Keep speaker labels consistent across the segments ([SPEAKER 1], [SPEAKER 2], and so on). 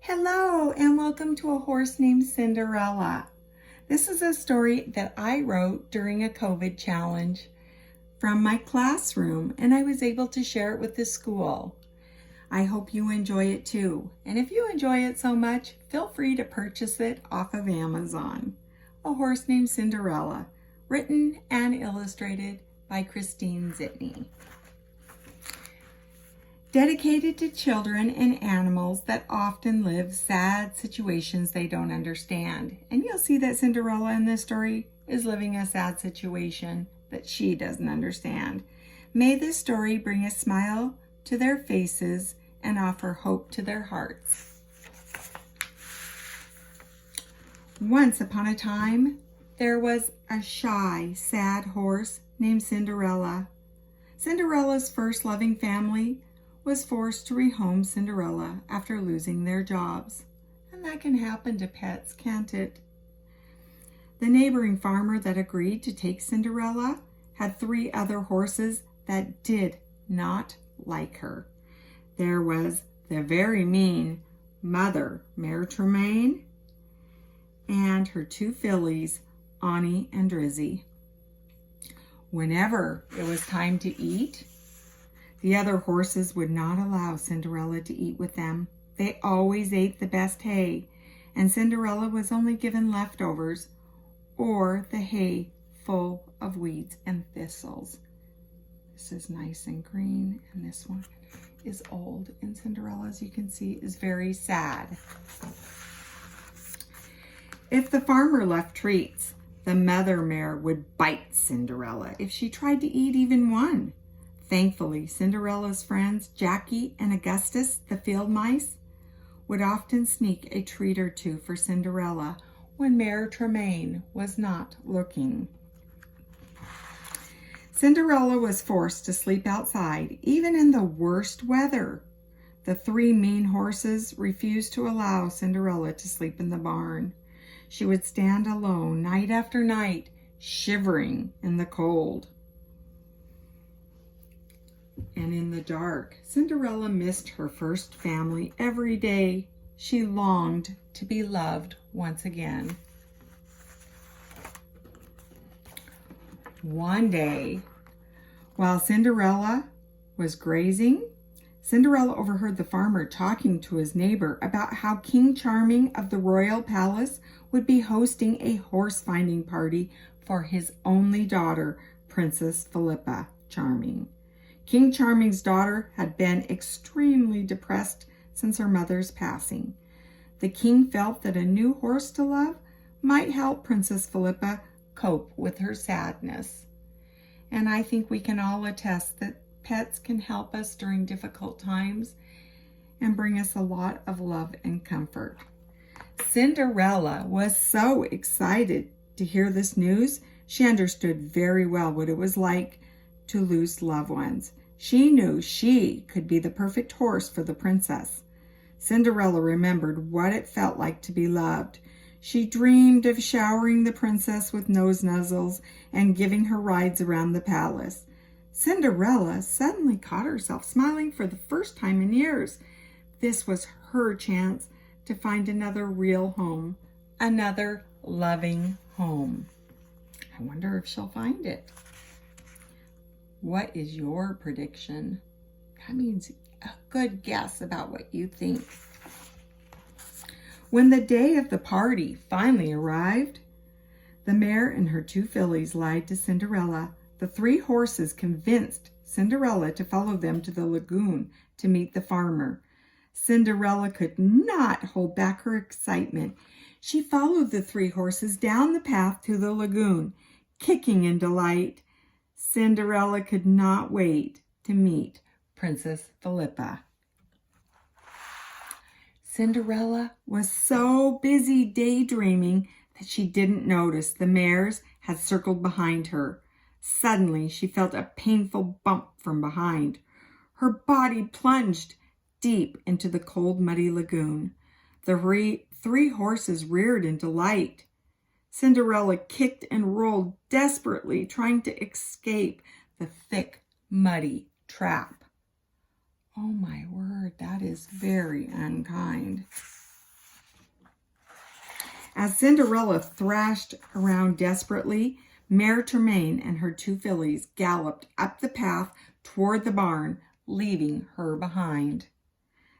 [SPEAKER 1] Hello and welcome to A Horse Named Cinderella. This is a story that I wrote during a COVID challenge from my classroom, and I was able to share it with the school. I hope you enjoy it too. And if you enjoy it so much, feel free to purchase it off of Amazon. A Horse Named Cinderella, written and illustrated by Christine Zitney. Dedicated to children and animals that often live sad situations they don't understand. And you'll see that Cinderella in this story is living a sad situation that she doesn't understand. May this story bring a smile to their faces and offer hope to their hearts. Once upon a time, there was a shy, sad horse named Cinderella. Cinderella's first loving family was forced to rehome Cinderella after losing their jobs. And that can happen to pets, can't it? The neighboring farmer that agreed to take Cinderella had 3 other horses that did not like her. There was the very mean mother, Mare Tremaine, and her 2 fillies, Annie and Drizzy. Whenever it was time to eat, the other horses would not allow Cinderella to eat with them. They always ate the best hay, and Cinderella was only given leftovers or the hay full of weeds and thistles. This is nice and green, and this one is old, and Cinderella, as you can see, is very sad. If the farmer left treats, the mother mare would bite Cinderella if she tried to eat even one. Thankfully, Cinderella's friends, Jackie and Augustus, the field mice, would often sneak a treat or 2 for Cinderella when Mare Tremaine was not looking. Cinderella was forced to sleep outside, even in the worst weather. The 3 mean horses refused to allow Cinderella to sleep in the barn. She would stand alone night after night, shivering in the cold. And in the dark, Cinderella missed her first family every day. She longed to be loved once again. One day, while Cinderella was grazing, Cinderella overheard the farmer talking to his neighbor about how King Charming of the royal palace would be hosting a horse-finding party for his only daughter, Princess Philippa Charming. King Charming's daughter had been extremely depressed since her mother's passing. The king felt that a new horse to love might help Princess Philippa cope with her sadness. And I think we can all attest that pets can help us during difficult times and bring us a lot of love and comfort. Cinderella was so excited to hear this news. She understood very well what it was like to lose loved ones. She knew she could be the perfect horse for the princess. Cinderella remembered what it felt like to be loved. She dreamed of showering the princess with nose nuzzles and giving her rides around the palace. Cinderella suddenly caught herself smiling for the first time in years. This was her chance to find another real home, another loving home. I wonder if she'll find it. What is your prediction? That means a good guess about what you think. When the day of the party finally arrived, the mare and her 2 fillies lied to Cinderella. The 3 horses convinced Cinderella to follow them to the lagoon to meet the farmer. Cinderella could not hold back her excitement. She followed the 3 horses down the path to the lagoon, kicking in delight. Cinderella could not wait to meet Princess Philippa. Cinderella was so busy daydreaming that she didn't notice the mares had circled behind her. Suddenly, she felt a painful bump from behind. Her body plunged deep into the cold, muddy lagoon. The 3 horses reared in delight. Cinderella kicked and rolled desperately, trying to escape the thick, muddy trap. Oh my word, that is very unkind. As Cinderella thrashed around desperately, Mère Tremaine and her two fillies galloped up the path toward the barn, leaving her behind.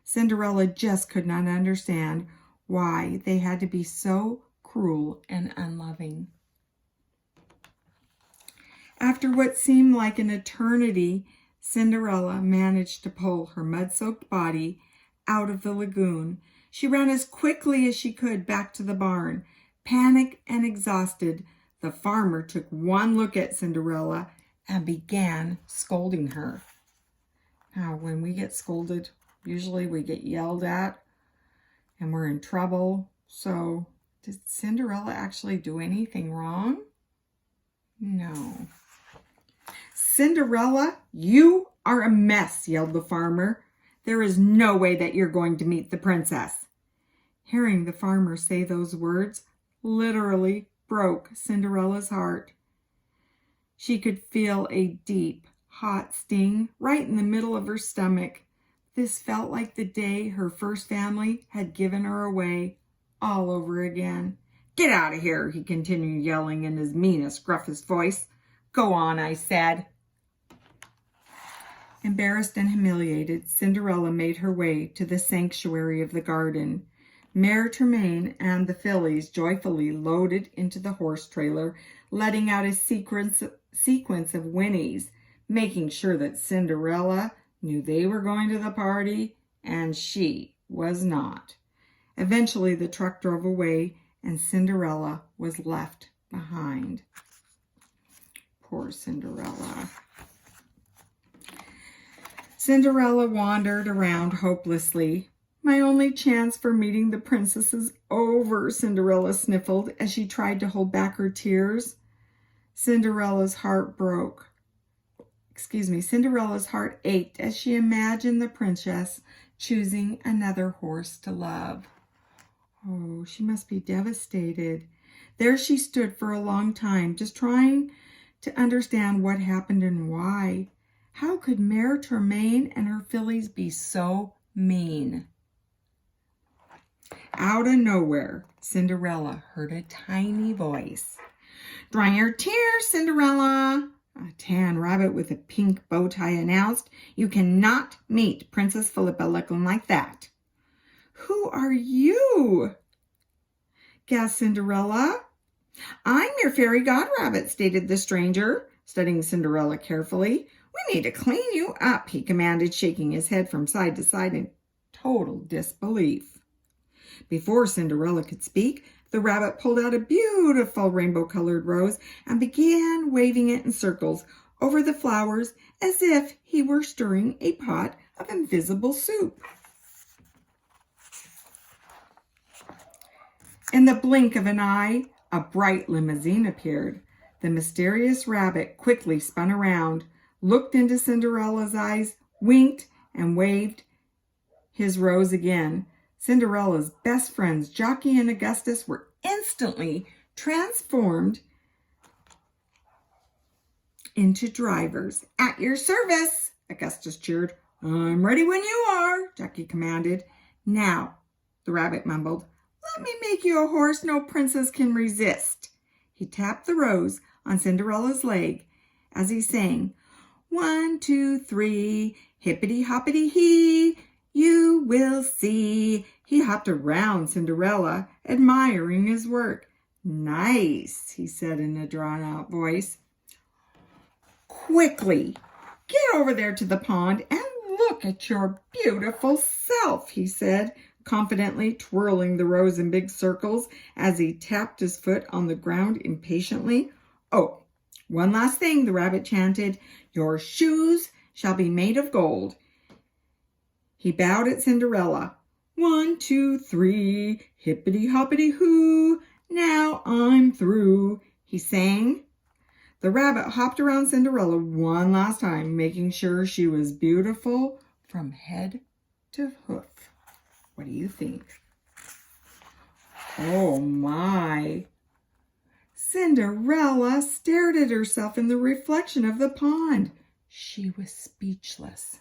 [SPEAKER 1] Cinderella just could not understand why they had to be so cruel and unloving. After what seemed like an eternity, Cinderella managed to pull her mud-soaked body out of the lagoon. She ran as quickly as she could back to the barn. Panicked and exhausted, the farmer took one look at Cinderella and began scolding her. Now, when we get scolded, usually we get yelled at and we're in trouble. So, did Cinderella actually do anything wrong? No. "Cinderella, you are a mess," yelled the farmer. "There is no way that you're going to meet the princess." Hearing the farmer say those words literally broke Cinderella's heart. She could feel a deep, hot sting right in the middle of her stomach. This felt like the day her first family had given her away all over again. "Get out of here," he continued, yelling in his meanest, gruffest voice. "Go on, I said." Embarrassed and humiliated, Cinderella made her way to the sanctuary of the garden. Mère Tremaine and the fillies joyfully loaded into the horse trailer, letting out a sequence of whinnies, making sure that Cinderella knew they were going to the party and she was not. Eventually, the truck drove away and Cinderella was left behind. Poor Cinderella. Cinderella wandered around hopelessly. "My only chance for meeting the princess is over," Cinderella sniffled as she tried to hold back her tears. Cinderella's heart ached as she imagined the princess choosing another horse to love. Oh, she must be devastated. There she stood for a long time, just trying to understand what happened and why. How could Mère Tremaine and her fillies be so mean? Out of nowhere, Cinderella heard a tiny voice. "Dry your tears, Cinderella," a tan rabbit with a pink bow tie announced. "You cannot meet Princess Philippa looking like that." "Who are you?" gasped Cinderella. "I'm your fairy god rabbit," stated the stranger, studying Cinderella carefully. "We need to clean you up," he commanded, shaking his head from side to side in total disbelief. Before Cinderella could speak, the rabbit pulled out a beautiful rainbow-colored rose and began waving it in circles over the flowers as if he were stirring a pot of invisible soup. In the blink of an eye, a bright limousine appeared. The mysterious rabbit quickly spun around, looked into Cinderella's eyes, winked, and waved his rose again. Cinderella's best friends, Jockey and Augustus, were instantly transformed into drivers. "At your service," Augustus cheered. "I'm ready when you are," Jockey commanded. "Now," the rabbit mumbled, "let me make you a horse no princess can resist." He tapped the rose on Cinderella's leg as he sang, "1, 2, 3, hippity-hoppity-hee, you will see." He hopped around Cinderella, admiring his work. "Nice," he said in a drawn-out voice. "Quickly, get over there to the pond and look at your beautiful self," he said, confidently twirling the rose in big circles as he tapped his foot on the ground impatiently. "Oh, one last thing," the rabbit chanted. "Your shoes shall be made of gold." He bowed at Cinderella. 1, 2, 3, hippity-hoppity-hoo, now I'm through, he sang. The rabbit hopped around Cinderella one last time, making sure she was beautiful from head to hoof. What do you think? Oh my! Cinderella stared at herself in the reflection of the pond. She was speechless.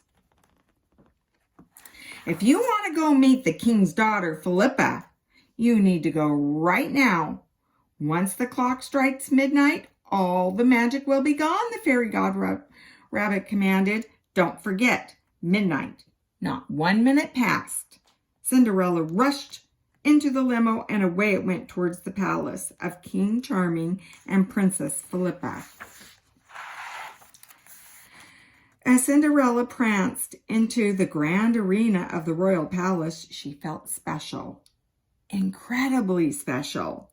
[SPEAKER 1] If you want to go meet the king's daughter, Philippa, You need to go right now. Once the clock strikes midnight, all the magic will be gone, the fairy rabbit commanded. Don't forget, midnight. Not 1 minute passed. Cinderella rushed into the limo and away it went towards the palace of King Charming and Princess Philippa. As Cinderella pranced into the grand arena of the royal palace, she felt special, incredibly special.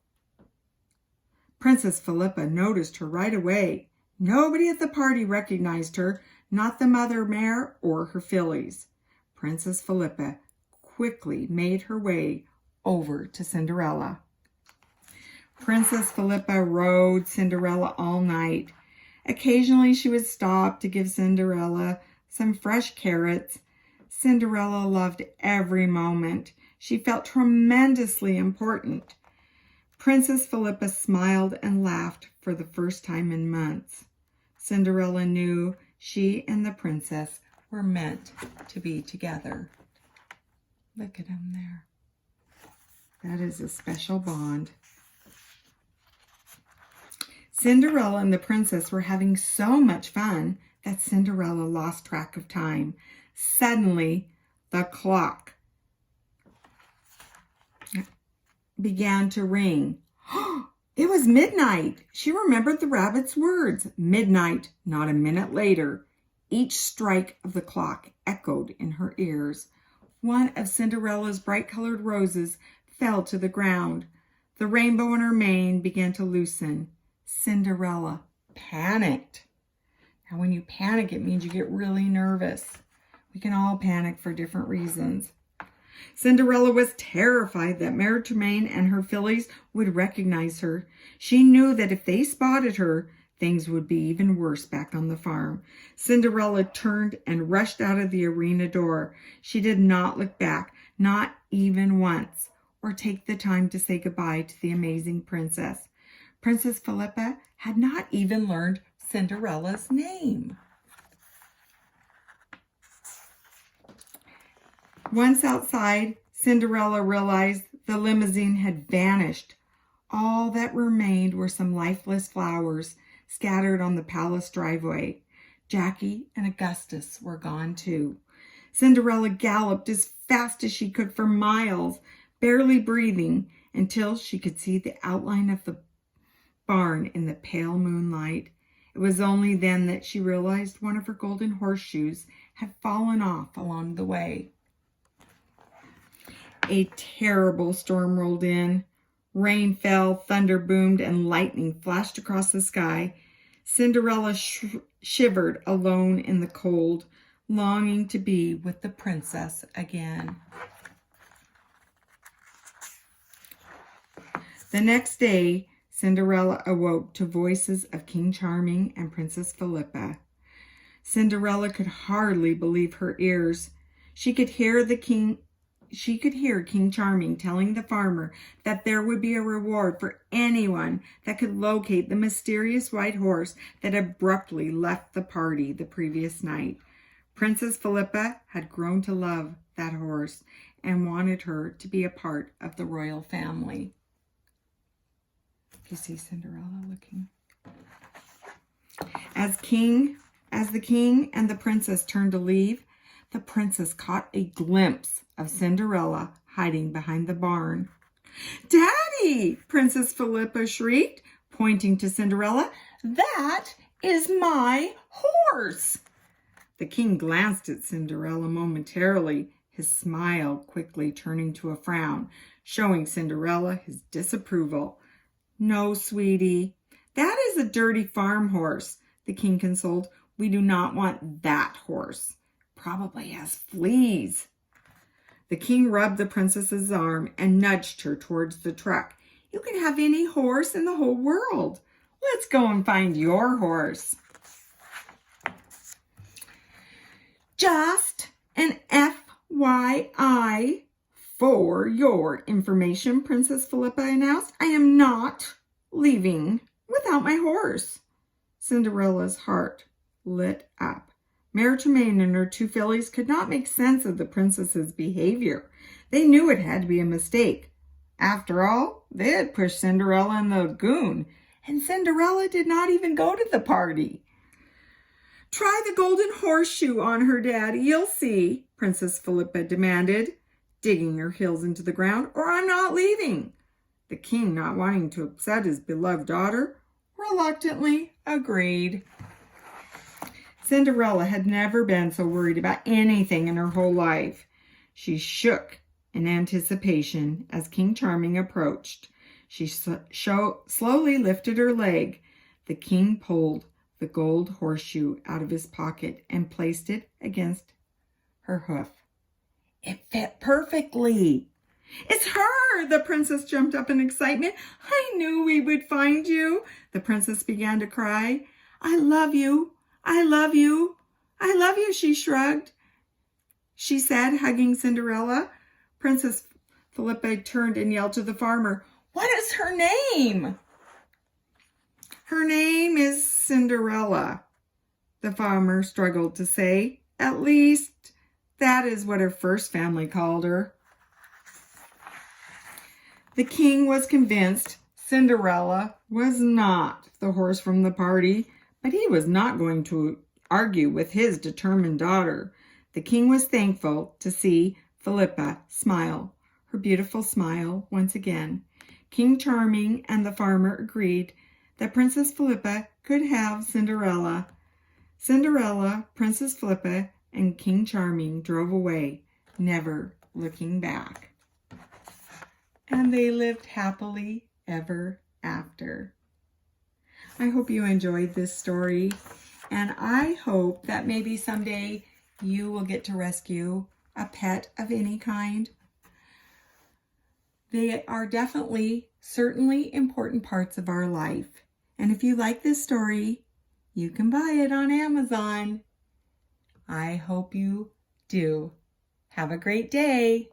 [SPEAKER 1] Princess Philippa noticed her right away. Nobody at the party recognized her, not the Mother Mare or her fillies. Princess Philippa quickly made her way over to Cinderella. Princess Philippa rode Cinderella all night. Occasionally she would stop to give Cinderella some fresh carrots. Cinderella loved every moment. She felt tremendously important. Princess Philippa smiled and laughed for the first time in months. Cinderella knew she and the princess were meant to be together. Look at them there. That is a special bond. Cinderella and the princess were having so much fun that Cinderella lost track of time. Suddenly, the clock began to ring. It was midnight. She remembered the rabbit's words. Midnight, not a minute later. Each strike of the clock echoed in her ears. One of Cinderella's bright-colored roses fell to the ground. The rainbow in her mane began to loosen. Cinderella panicked. Now, when you panic, it means you get really nervous. We can all panic for different reasons. Cinderella was terrified that Mare Tremaine and her fillies would recognize her. She knew that if they spotted her, things would be even worse back on the farm. Cinderella turned and rushed out of the arena door. She did not look back, not even once, or take the time to say goodbye to the amazing princess. Princess Philippa had not even learned Cinderella's name. Once outside, Cinderella realized the limousine had vanished. All that remained were some lifeless flowers scattered on the palace driveway. Jackie and Augustus were gone too. Cinderella galloped as fast as she could for miles, barely breathing, until she could see the outline of the barn in the pale moonlight. It was only then that she realized one of her golden horseshoes had fallen off along the way. A terrible storm rolled in. Rain fell, thunder boomed, and lightning flashed across the sky. Cinderella shivered alone in the cold, longing to be with the princess again. The next day, Cinderella awoke to voices of King Charming and Princess Philippa. Cinderella could hardly believe her ears. She could hear King Charming telling the farmer that there would be a reward for anyone that could locate the mysterious white horse that abruptly left the party the previous night. Princess Philippa had grown to love that horse and wanted her to be a part of the royal family. You see Cinderella looking. As the king and the princess turned to leave, the princess caught a glimpse of Cinderella hiding behind the barn. "Daddy!" Princess Philippa shrieked, pointing to Cinderella. "That is my horse!" The king glanced at Cinderella momentarily, his smile quickly turning to a frown, showing Cinderella his disapproval. "No, sweetie, that is a dirty farm horse," the king consoled. "We do not want that horse. Probably has fleas." The king rubbed the princess's arm and nudged her towards the truck. "You can have any horse in the whole world. Let's go and find your horse." "Just an FYI for your information," Princess Philippa announced. "I am not leaving without my horse." Cinderella's heart lit up. Mare Tremaine and her two fillies could not make sense of the princess's behavior. They knew it had to be a mistake. After all, they had pushed Cinderella in the lagoon, and Cinderella did not even go to the party. "Try the golden horseshoe on her, Daddy, you'll see," Princess Philippa demanded, digging her heels into the ground, "or I'm not leaving." The king, not wanting to upset his beloved daughter, reluctantly agreed. Cinderella had never been so worried about anything in her whole life. She shook in anticipation as King Charming approached. She slowly lifted her leg. The king pulled the gold horseshoe out of his pocket and placed it against her hoof. It fit perfectly. "It's her!" The princess jumped up in excitement. "I knew we would find you." The princess began to cry. "I love you. I love you. I love you," she shrugged. She said, hugging Cinderella. Princess Philippa turned and yelled to the farmer, "What is her name?" "Her name is Cinderella," the farmer struggled to say. "At least, that is what her first family called her." The king was convinced Cinderella was not the horse from the party, but he was not going to argue with his determined daughter. The king was thankful to see Philippa smile, her beautiful smile once again. King Charming and the farmer agreed that Princess Philippa could have Cinderella. Cinderella, Princess Philippa, and King Charming drove away, never looking back. And they lived happily ever after. I hope you enjoyed this story, and I hope that maybe someday you will get to rescue a pet of any kind. They are certainly important parts of our life. And if you like this story, you can buy it on Amazon. I hope you do. Have a great day.